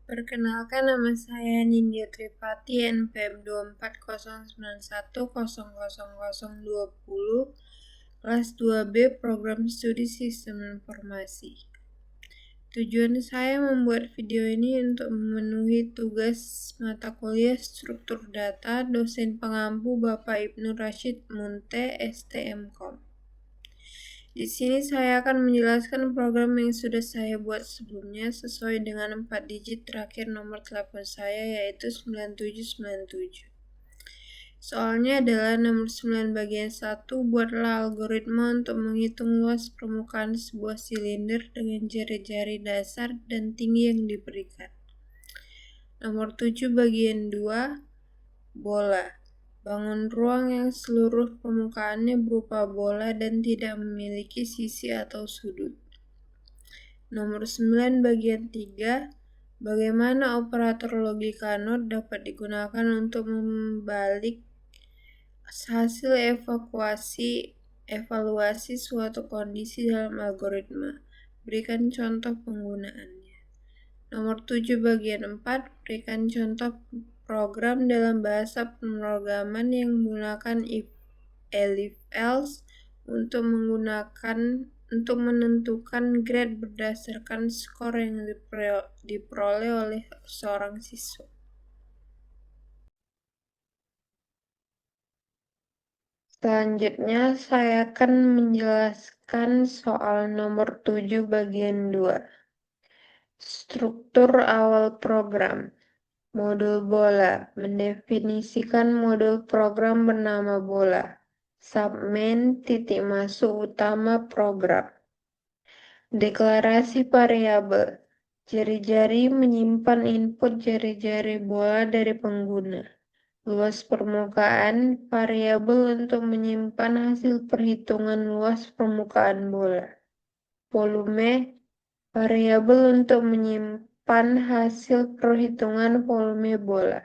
Perkenalkan, nama saya Nindya Tripati, NPM 2409100020, kelas 2B, Program Studi Sistem Informasi. Tujuan saya membuat video ini untuk memenuhi tugas mata kuliah Struktur Data dosen pengampu Bapak Ibnu Rashid Munte, STMKOM. Di sini saya akan menjelaskan program yang sudah saya buat sebelumnya sesuai dengan 4 digit terakhir nomor telepon saya, yaitu 9797. Soalnya adalah nomor 9 bagian 1, buatlah algoritma untuk menghitung luas permukaan sebuah silinder dengan jari-jari dasar dan tinggi yang diberikan. Nomor 7 bagian 2, bola. Bangun ruang yang seluruh permukaannya berupa bola dan tidak memiliki sisi atau sudut. Nomor 9 bagian 3, bagaimana operator logika NOT dapat digunakan untuk membalik hasil evaluasi suatu kondisi dalam algoritma. Berikan contoh penggunaannya. Nomor 7 bagian 4, berikan contoh program dalam bahasa pemrograman yang menggunakan if, elif, else untuk menentukan grade berdasarkan skor yang diperoleh oleh seorang siswa. Selanjutnya saya akan menjelaskan soal nomor 7 bagian 2. Struktur awal program. Modul bola. Mendefinisikan modul program bernama bola. Submain titik masuk utama program. Deklarasi variabel. Jari-jari menyimpan input jari-jari bola dari pengguna. Luas permukaan, variabel untuk menyimpan hasil perhitungan luas permukaan bola. Volume, variabel untuk menyimpan hasil perhitungan volume bola.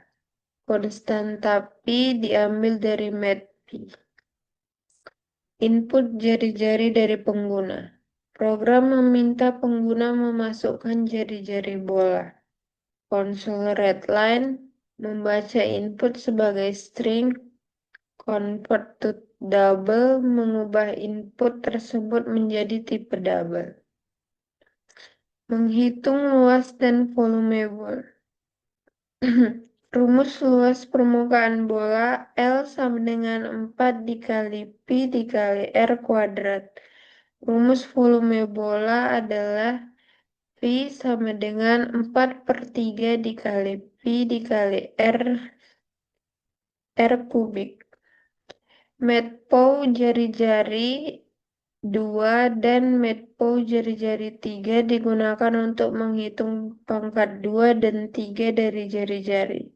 Konstan tapi diambil dari matpy. Input jari-jari dari pengguna. Program meminta pengguna memasukkan jari-jari bola. Konsol readline membaca input sebagai string. Convert to double mengubah input tersebut menjadi tipe double. Menghitung luas dan volume bola. Rumus luas permukaan bola L sama dengan 4 dikali Pi dikali R kuadrat. Rumus volume bola adalah V sama dengan 4/3 dikali Pi dikali R kubik. Matplow jari-jari 2 dan matplow jari-jari 3 digunakan untuk menghitung pangkat 2 dan 3 dari jari-jari.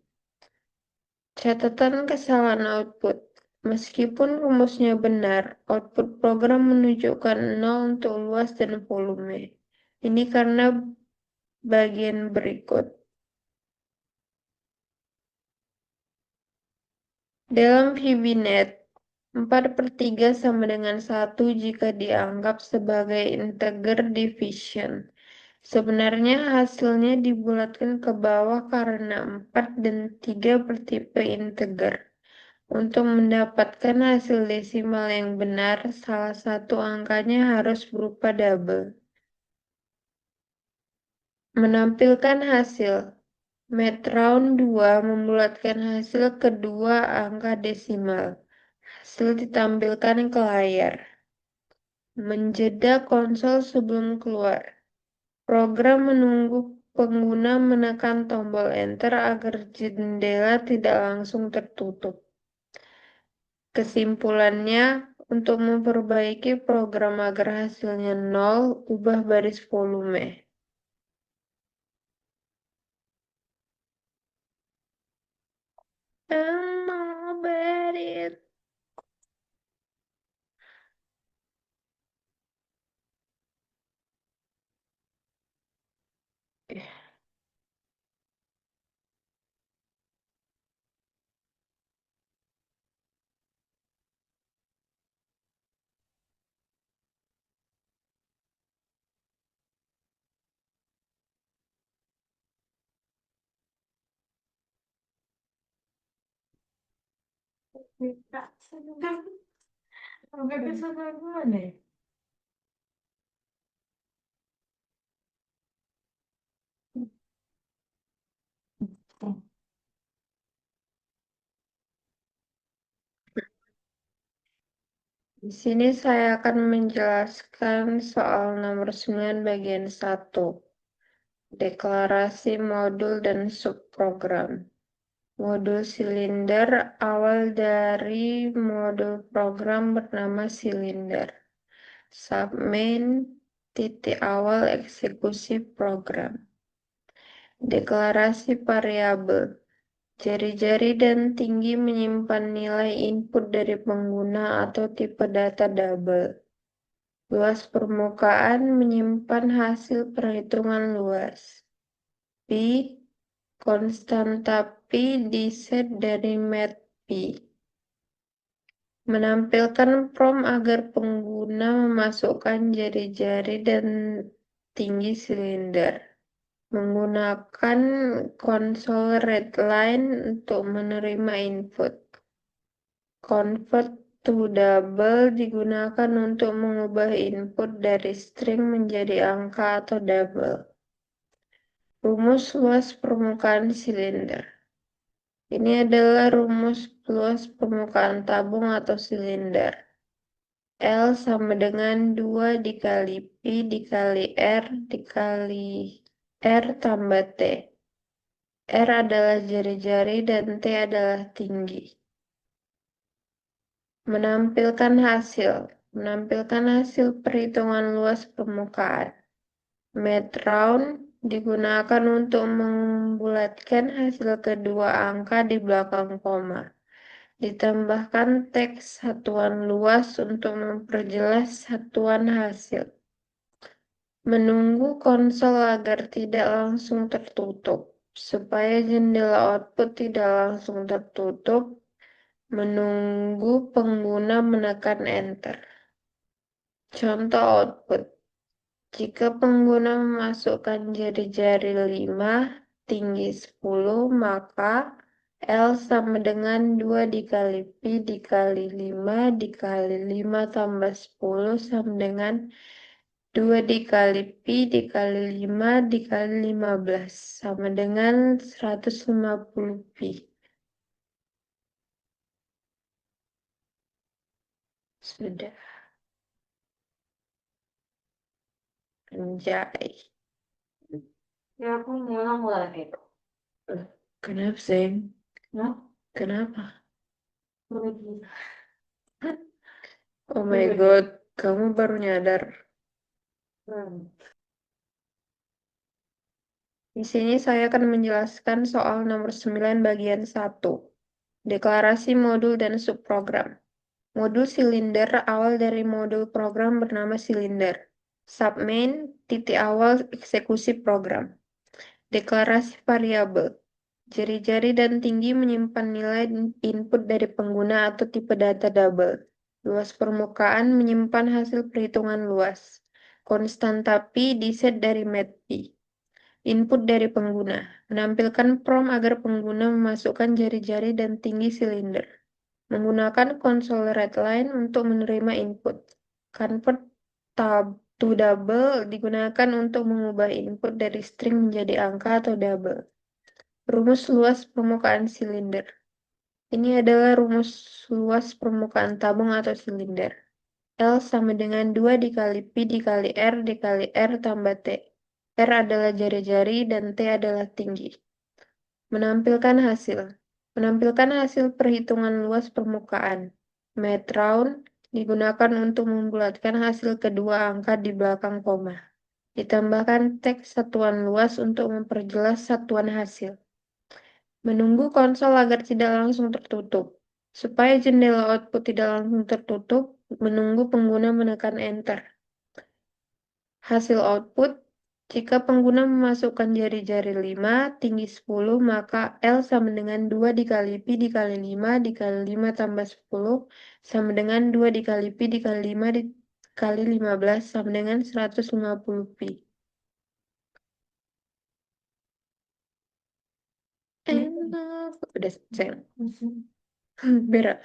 Catatan kesalahan output. Meskipun rumusnya benar, output program menunjukkan 0 untuk luas dan volume. Ini karena bagian berikut. Dalam VBNet, 4/3 sama dengan 1 jika dianggap sebagai integer division. Sebenarnya hasilnya dibulatkan ke bawah karena 4 dan 3 bertipe integer. Untuk mendapatkan hasil desimal yang benar, salah satu angkanya harus berupa double. Menampilkan hasil. Matround 2 membulatkan hasil kedua angka desimal. Hasil ditampilkan ke layar. Menjeda konsol sebelum keluar. Program menunggu pengguna menekan tombol enter agar jendela tidak langsung tertutup. Kesimpulannya, untuk memperbaiki program agar hasilnya 0, ubah baris volume. I'm about it. Sampai ke sana mana ya? Di sini saya akan menjelaskan soal nomor 9 bagian 1. Deklarasi modul dan subprogram. Modul silinder awal dari modul program bernama silinder. Submain titik awal eksekusi program. Deklarasi variabel. Jari-jari dan tinggi menyimpan nilai input dari pengguna atau tipe data double. Luas permukaan menyimpan hasil perhitungan luas. Pi konstanta pi diset dari matPi. Menampilkan prompt agar pengguna memasukkan jari-jari dan tinggi silinder. Menggunakan konsol readline untuk menerima input. Convert to double digunakan untuk mengubah input dari string menjadi angka atau double. Rumus luas permukaan silinder. Ini adalah rumus luas permukaan tabung atau silinder. L sama dengan 2 dikali Pi dikali R dikali R tambah T. R adalah jari-jari dan T adalah tinggi. Menampilkan hasil perhitungan luas permukaan. Math round digunakan untuk membulatkan hasil kedua angka di belakang koma. Ditambahkan teks satuan luas untuk memperjelas satuan hasil. Menunggu konsol agar tidak langsung tertutup. Supaya jendela output tidak langsung tertutup, menunggu pengguna menekan Enter. Contoh output. Jika pengguna memasukkan jari-jari 5, tinggi 10, maka L sama dengan 2 dikali Pi dikali 5 dikali 5 tambah 10 sama dengan 2 dikali Pi dikali 5 dikali 15 sama dengan 150 Pi. Sudah. Anjay. Ya aku ngulang lagi. Kenapa sih? Nah, Kenapa? pergi. Oh my god, kamu baru nyadar. Di sini saya akan menjelaskan soal nomor 9 bagian 1. Deklarasi modul dan subprogram. Modul silinder awal dari modul program bernama silinder. Submain titik awal eksekusi program. Deklarasi variabel. Jari-jari dan tinggi menyimpan nilai input dari pengguna atau tipe data double. Luas permukaan menyimpan hasil perhitungan luas. Konstanta pi diset dari matPi. Input dari pengguna. Menampilkan prompt agar pengguna memasukkan jari-jari dan tinggi silinder. Menggunakan konsol readline untuk menerima input. Convert to double digunakan untuk mengubah input dari string menjadi angka atau double. Rumus luas permukaan silinder. Ini adalah rumus luas permukaan tabung atau silinder. L sama dengan 2 dikali Pi dikali R dikali R tambah T. R adalah jari-jari dan T adalah tinggi. Menampilkan hasil perhitungan luas permukaan. Math round digunakan untuk membulatkan hasil kedua angka di belakang koma. Ditambahkan teks satuan luas untuk memperjelas satuan hasil. Menunggu konsol agar tidak langsung tertutup. Supaya jendela output tidak langsung tertutup, menunggu pengguna menekan Enter. Hasil output, jika pengguna memasukkan jari-jari 5, tinggi 10, maka L sama dengan 2 dikali Pi dikali 5 dikali 5 tambah 10 sama dengan 2 dikali Pi dikali 5 dikali 15 sama dengan 150 Pi. Enak. Udah selesai. Berak.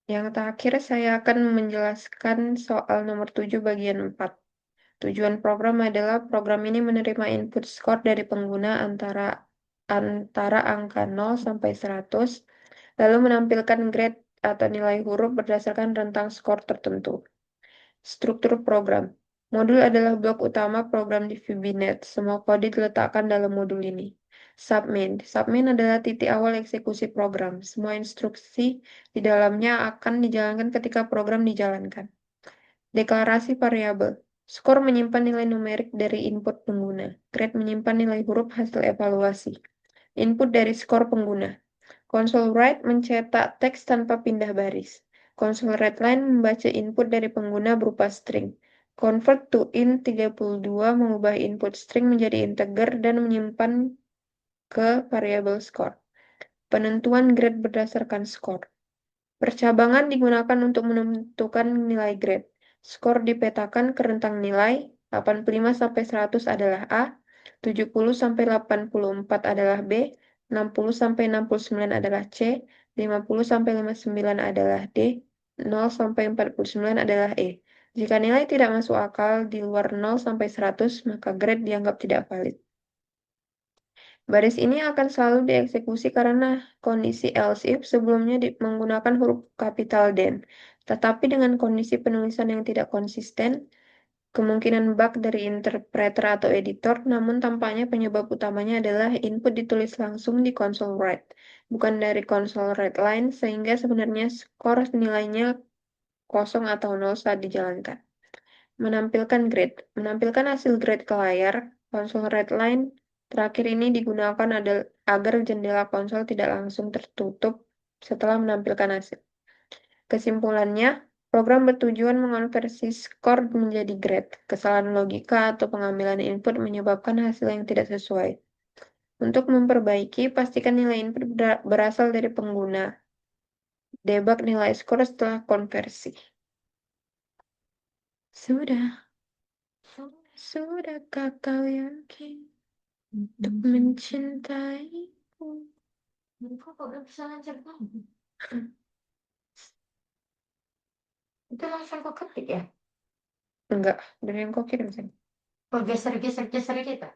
Yang terakhir, saya akan menjelaskan soal nomor 7 bagian 4. Tujuan program adalah program ini menerima input skor dari pengguna antara angka 0 sampai 100, lalu menampilkan grade atau nilai huruf berdasarkan rentang skor tertentu. Struktur program. Modul adalah blok utama program di VB.NET. Semua kode diletakkan dalam modul ini. Submain. Submain adalah titik awal eksekusi program. Semua instruksi di dalamnya akan dijalankan ketika program dijalankan. Deklarasi variabel. Skor menyimpan nilai numerik dari input pengguna. Grade menyimpan nilai huruf hasil evaluasi. Input dari skor pengguna. Console write mencetak teks tanpa pindah baris. Console readline membaca input dari pengguna berupa string. Convert to int 32 mengubah input string menjadi integer dan menyimpan ke variabel skor. Penentuan grade berdasarkan skor. Percabangan digunakan untuk menentukan nilai grade. Skor dipetakan ke rentang nilai, 85 sampai 100 adalah A, 70 sampai 84 adalah B, 60 sampai 69 adalah C, 50 sampai 59 adalah D, 0 sampai 49 adalah E. Jika nilai tidak masuk akal di luar 0 sampai 100, maka grade dianggap tidak valid. Baris ini akan selalu dieksekusi karena kondisi else if sebelumnya menggunakan huruf kapital den. Tetapi dengan kondisi penulisan yang tidak konsisten, kemungkinan bug dari interpreter atau editor, namun tampaknya penyebab utamanya adalah input ditulis langsung di console write, bukan dari console readline, sehingga sebenarnya skor nilainya kosong atau 0 saat dijalankan. Menampilkan grade. Menampilkan hasil grade ke layar, konsol readline terakhir ini digunakan agar jendela konsol tidak langsung tertutup setelah menampilkan hasil. Kesimpulannya, program bertujuan mengonversi skor menjadi grade. Kesalahan logika atau pengambilan input menyebabkan hasil yang tidak sesuai. Untuk memperbaiki, pastikan nilai input berasal dari pengguna. Debug nilai skor setelah konversi. Sudahkah kau yakin untuk mencintaiku? Kok gak bisa lancar banget? Itu langsung kok ketik ya? Enggak, dari yang kau kirim sih. Kok geser-geser gitu?